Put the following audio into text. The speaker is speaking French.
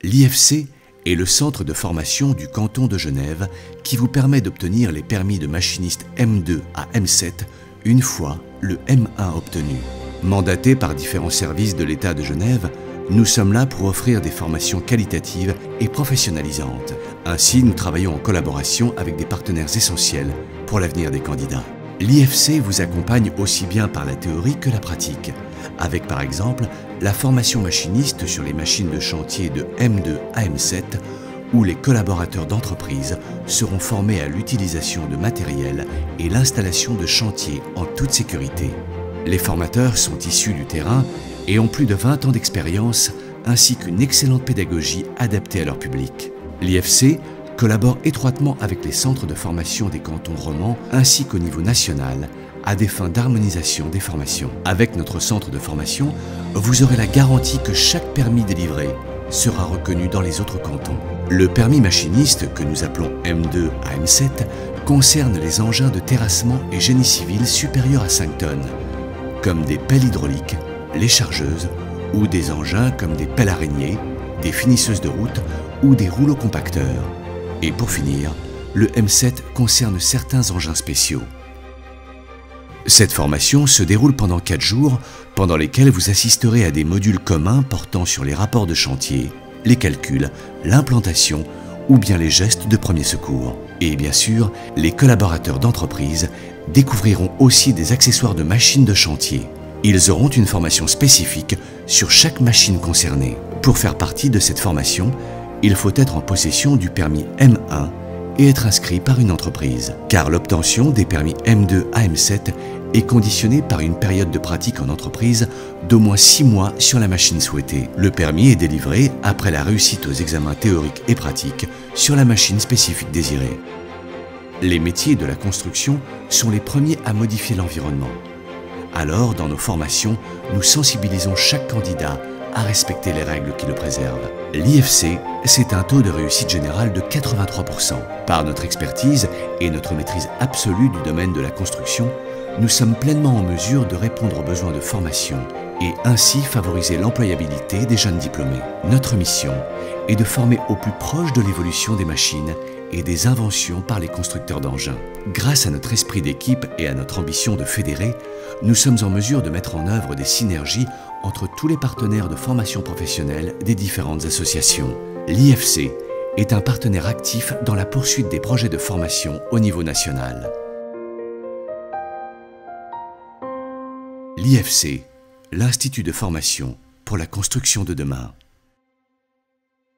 L'IFC est le centre de formation du canton de Genève qui vous permet d'obtenir les permis de machiniste M2 à M7 une fois le M1 obtenu. Mandatés par différents services de l'État de Genève, nous sommes là pour offrir des formations qualitatives et professionnalisantes. Ainsi, nous travaillons en collaboration avec des partenaires essentiels pour l'avenir des candidats. L'IFC vous accompagne aussi bien par la théorie que la pratique, avec par exemple la formation machiniste sur les machines de chantier de M2 à M7, où les collaborateurs d'entreprise seront formés à l'utilisation de matériel et l'installation de chantiers en toute sécurité. Les formateurs sont issus du terrain et ont plus de 20 ans d'expérience, ainsi qu'une excellente pédagogie adaptée à leur public. L'IFC collabore étroitement avec les centres de formation des cantons romans ainsi qu'au niveau national à des fins d'harmonisation des formations. Avec notre centre de formation, vous aurez la garantie que chaque permis délivré sera reconnu dans les autres cantons. Le permis machiniste, que nous appelons M2 à M7, concerne les engins de terrassement et génie civil supérieurs à 5 tonnes, comme des pelles hydrauliques, les chargeuses, ou des engins comme des pelles araignées, des finisseuses de route ou des rouleaux compacteurs. Et pour finir, le M7 concerne certains engins spéciaux. Cette formation se déroule pendant 4 jours, pendant lesquels vous assisterez à des modules communs portant sur les rapports de chantier, les calculs, l'implantation ou bien les gestes de premier secours. Et bien sûr, les collaborateurs d'entreprise découvriront aussi des accessoires de machines de chantier. Ils auront une formation spécifique sur chaque machine concernée. Pour faire partie de cette formation, il faut être en possession du permis M1 et être inscrit par une entreprise, car l'obtention des permis M2 à M7 est conditionnée par une période de pratique en entreprise d'au moins 6 mois sur la machine souhaitée. Le permis est délivré après la réussite aux examens théoriques et pratiques sur la machine spécifique désirée. Les métiers de la construction sont les premiers à modifier l'environnement. Alors, dans nos formations, nous sensibilisons chaque candidat à respecter les règles qui le préservent. L'IFC, c'est un taux de réussite générale de 83%. Par notre expertise et notre maîtrise absolue du domaine de la construction, nous sommes pleinement en mesure de répondre aux besoins de formation et ainsi favoriser l'employabilité des jeunes diplômés. Notre mission est de former au plus proche de l'évolution des machines et des inventions par les constructeurs d'engins. Grâce à notre esprit d'équipe et à notre ambition de fédérer, nous sommes en mesure de mettre en œuvre des synergies entre tous les partenaires de formation professionnelle des différentes associations. L'IFC est un partenaire actif dans la poursuite des projets de formation au niveau national. L'IFC, l'Institut de formation pour la construction de demain.